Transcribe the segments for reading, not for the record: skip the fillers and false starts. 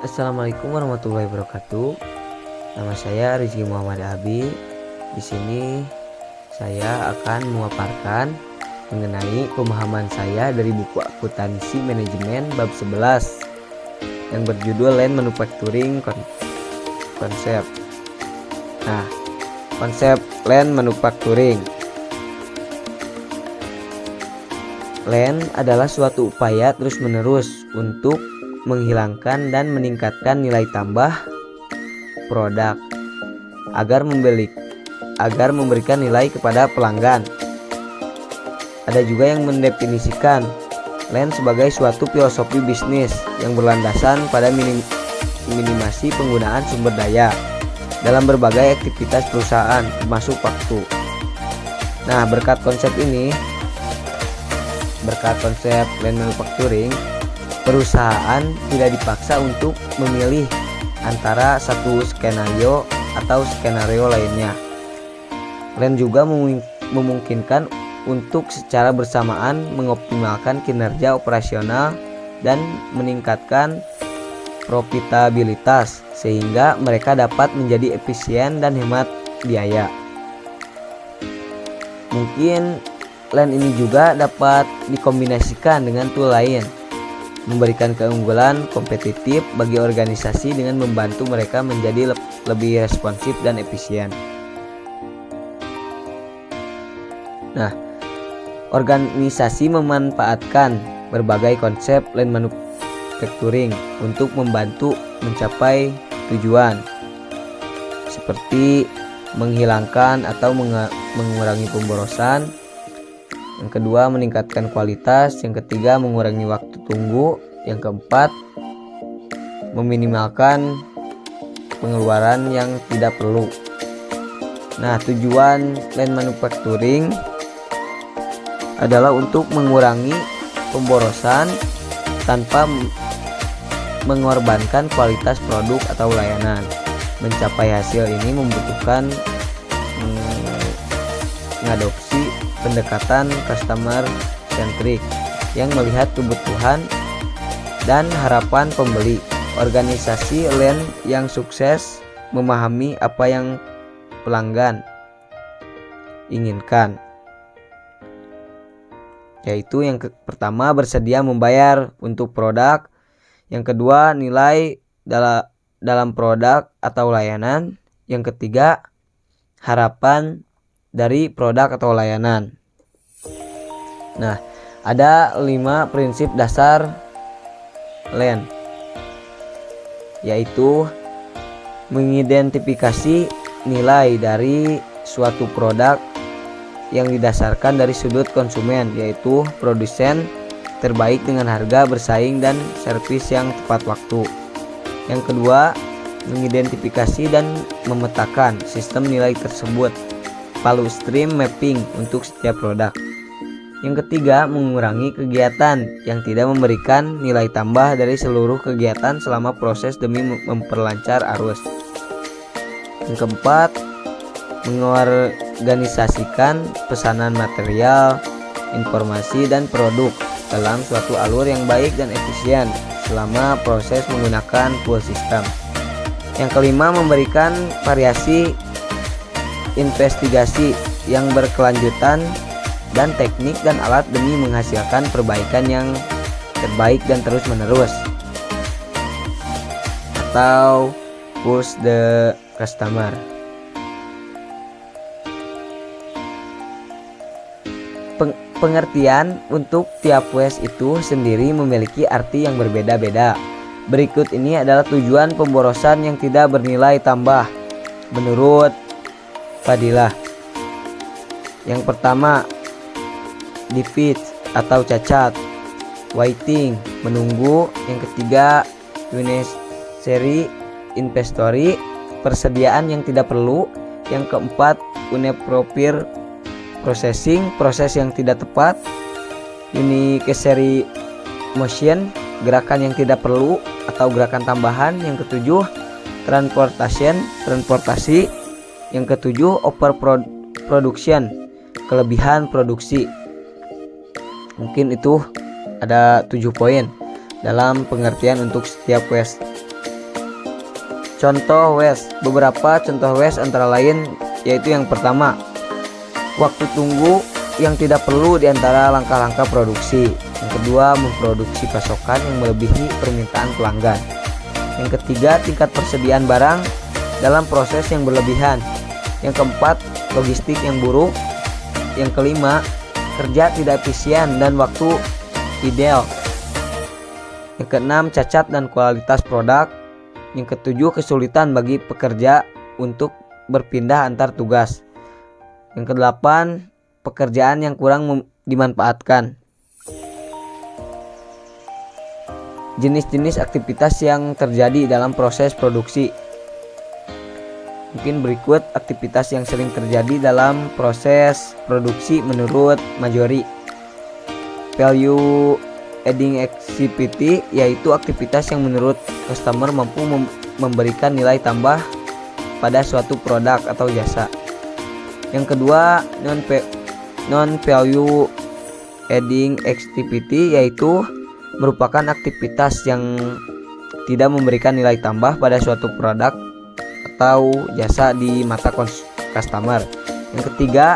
Assalamualaikum warahmatullahi wabarakatuh. Nama saya Rizky Muhammad Abi. Di sini saya akan memaparkan mengenai pemahaman saya dari buku akuntansi manajemen bab 11 yang berjudul Lean Manufacturing Konsep. Nah, konsep Lean Manufacturing. Lean adalah suatu upaya terus-menerus untuk menghilangkan dan meningkatkan nilai tambah produk agar memberikan nilai kepada pelanggan. Ada juga yang mendefinisikan Lean sebagai suatu filosofi bisnis yang berlandasan pada minimasi penggunaan sumber daya dalam berbagai aktivitas perusahaan termasuk waktu. Nah, berkat konsep Lean Manufacturing, perusahaan tidak dipaksa untuk memilih antara satu skenario atau skenario lainnya. Lean juga memungkinkan untuk secara bersamaan mengoptimalkan kinerja operasional dan meningkatkan profitabilitas sehingga mereka dapat menjadi efisien dan hemat biaya. Mungkin Lean ini juga dapat dikombinasikan dengan tool lain, memberikan keunggulan kompetitif bagi organisasi dengan membantu mereka menjadi lebih responsif dan efisien. Nah, organisasi memanfaatkan berbagai konsep Lean Manufacturing untuk membantu mencapai tujuan seperti menghilangkan atau mengurangi pemborosan. Yang kedua, meningkatkan kualitas. Yang ketiga, mengurangi waktu tunggu. Yang keempat, meminimalkan pengeluaran yang tidak perlu. Nah, tujuan Lean Manufacturing adalah untuk mengurangi pemborosan tanpa mengorbankan kualitas produk atau layanan. Mencapai hasil ini membutuhkan mengadopsi pendekatan customer centric yang melihat kebutuhan dan harapan pembeli. Organisasi Lean yang sukses memahami apa yang pelanggan inginkan, yaitu yang pertama bersedia membayar untuk produk, yang kedua nilai dalam produk atau layanan, yang ketiga harapan dari produk atau layanan. Nah, ada 5 prinsip dasar Lean, yaitu mengidentifikasi nilai dari suatu produk yang didasarkan dari sudut konsumen, yaitu produsen terbaik dengan harga bersaing dan servis yang tepat waktu. Yang kedua, mengidentifikasi dan memetakan sistem nilai tersebut, value stream mapping untuk setiap produk. Yang ketiga, mengurangi kegiatan yang tidak memberikan nilai tambah dari seluruh kegiatan selama proses demi memperlancar arus. Yang keempat, mengorganisasikan pesanan material, informasi, dan produk dalam suatu alur yang baik dan efisien selama proses menggunakan full system. Yang kelima, memberikan variasi investigasi yang berkelanjutan dan teknik dan alat demi menghasilkan perbaikan yang terbaik dan terus menerus, atau push the customer. Pengertian untuk tiap phase itu sendiri memiliki arti yang berbeda-beda. Berikut ini adalah tujuan pemborosan yang tidak bernilai tambah menurut Fadilah. Yang pertama, defeat atau cacat, waiting menunggu. Yang ketiga, unnecessary inventory, persediaan yang tidak perlu. Yang keempat, inappropriate processing, proses yang tidak tepat. Unnecessary motion, gerakan yang tidak perlu atau gerakan tambahan. Yang ketujuh, transportasi. Yang ketujuh, overproduction, kelebihan produksi. Mungkin itu ada 7 poin dalam pengertian untuk setiap quest. Contoh WES. Beberapa contoh WES antara lain yaitu yang pertama, waktu tunggu yang tidak perlu di antara langkah-langkah produksi. Yang kedua, memproduksi pasokan yang melebihi permintaan pelanggan. Yang ketiga, tingkat persediaan barang dalam proses yang berlebihan. Yang keempat, logistik yang buruk. Yang kelima, kerja tidak efisien dan waktu ideal. Yang keenam, cacat dan kualitas produk. Yang ketujuh, kesulitan bagi pekerja untuk berpindah antar tugas. Yang kedelapan, pekerjaan yang kurang dimanfaatkan. Jenis-jenis aktivitas yang terjadi dalam proses produksi. Mungkin berikut aktivitas yang sering terjadi dalam proses produksi menurut Majori. Value adding activity yaitu aktivitas yang menurut customer mampu memberikan nilai tambah pada suatu produk atau jasa. Yang kedua, non value adding activity yaitu merupakan aktivitas yang tidak memberikan nilai tambah pada suatu produk atau jasa di mata customer. Yang ketiga,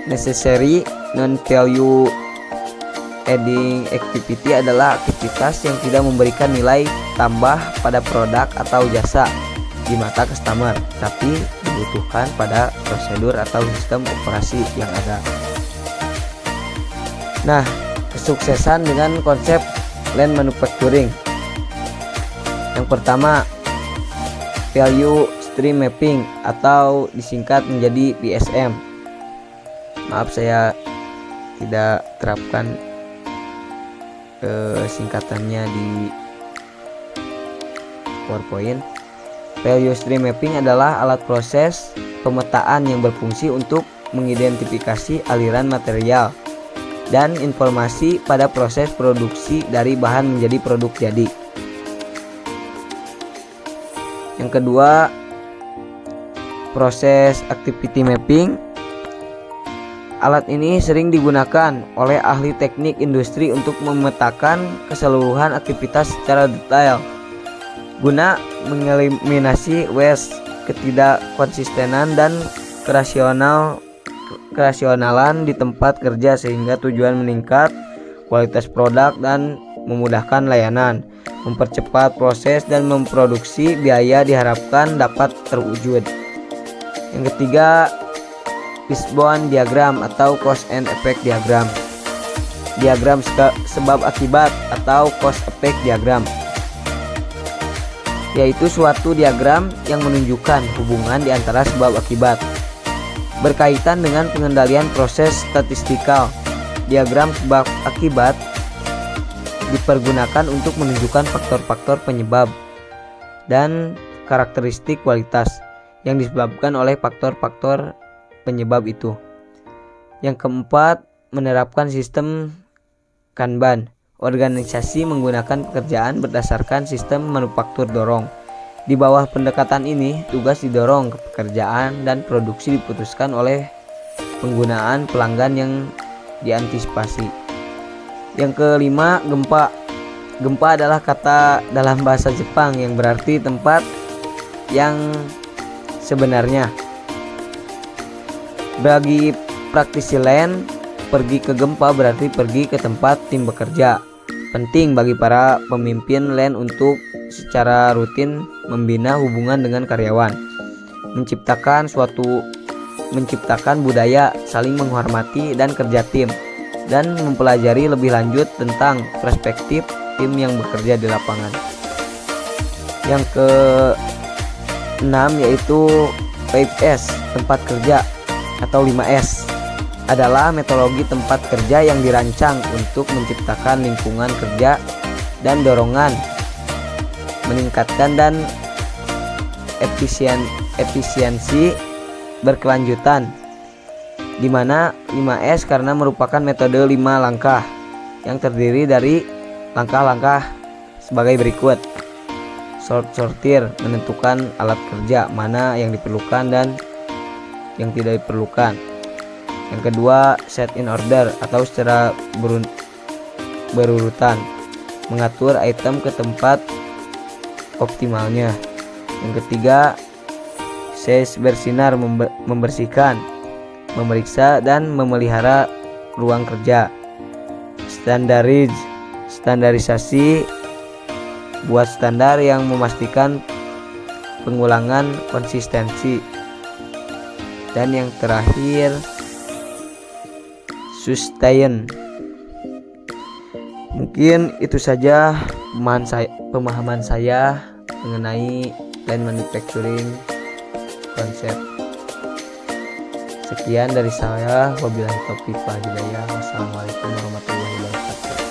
necessary non value adding activity adalah aktivitas yang tidak memberikan nilai tambah pada produk atau jasa di mata customer, tapi dibutuhkan pada prosedur atau sistem operasi yang ada. Nah, kesuksesan dengan konsep lean manufacturing. Yang pertama, value stream mapping atau disingkat menjadi VSM. Maaf, saya tidak terapkan singkatannya di PowerPoint. Value stream mapping adalah alat proses pemetaan yang berfungsi untuk mengidentifikasi aliran material dan informasi pada proses produksi dari bahan menjadi produk jadi. Yang kedua, proses activity mapping. Alat ini sering digunakan oleh ahli teknik industri untuk memetakan keseluruhan aktivitas secara detail guna mengeliminasi waste, ketidakkonsistenan dan kerasionalan di tempat kerja sehingga tujuan meningkat kualitas produk dan memudahkan layanan, mempercepat proses dan memproduksi biaya diharapkan dapat terwujud. Yang ketiga, Fishbone diagram atau cause and effect diagram. Diagram sebab akibat atau cause effect diagram yaitu suatu diagram yang menunjukkan hubungan di antara sebab akibat berkaitan dengan pengendalian proses statistikal. Diagram sebab akibat dipergunakan untuk menunjukkan faktor-faktor penyebab dan karakteristik kualitas yang disebabkan oleh faktor-faktor penyebab itu. Yang keempat, menerapkan sistem Kanban. Organisasi menggunakan pekerjaan berdasarkan sistem manufaktur dorong. Di bawah pendekatan ini, tugas didorong ke pekerjaan dan produksi diputuskan oleh penggunaan pelanggan yang diantisipasi. Yang kelima, gempa. Gempa adalah kata dalam bahasa Jepang yang berarti tempat yang sebenarnya. Bagi praktisi lean, pergi ke gempa berarti pergi ke tempat tim bekerja. Penting bagi para pemimpin lean untuk secara rutin membina hubungan dengan karyawan, menciptakan budaya saling menghormati dan kerja tim, dan mempelajari lebih lanjut tentang perspektif tim yang bekerja di lapangan. Yang ke-6 yaitu 5S, tempat kerja atau 5S adalah metodologi tempat kerja yang dirancang untuk menciptakan lingkungan kerja dan dorongan meningkatkan dan efisiensi berkelanjutan, di mana 5S karena merupakan metode 5 langkah yang terdiri dari langkah-langkah sebagai berikut. Sortir, menentukan alat kerja mana yang diperlukan dan yang tidak diperlukan. Yang kedua, set in order atau secara berurutan, mengatur item ke tempat optimalnya. Yang ketiga, SES bersinar membersihkan, memeriksa dan memelihara ruang kerja. Standarisasi, buat standar yang memastikan pengulangan konsistensi. Dan yang terakhir, sustain. Mungkin itu saja pemahaman saya mengenai lean manufacturing konsep. Sekian dari saya, wabillahi taufiq wal hidayah. Wassalamualaikum warahmatullahi wabarakatuh.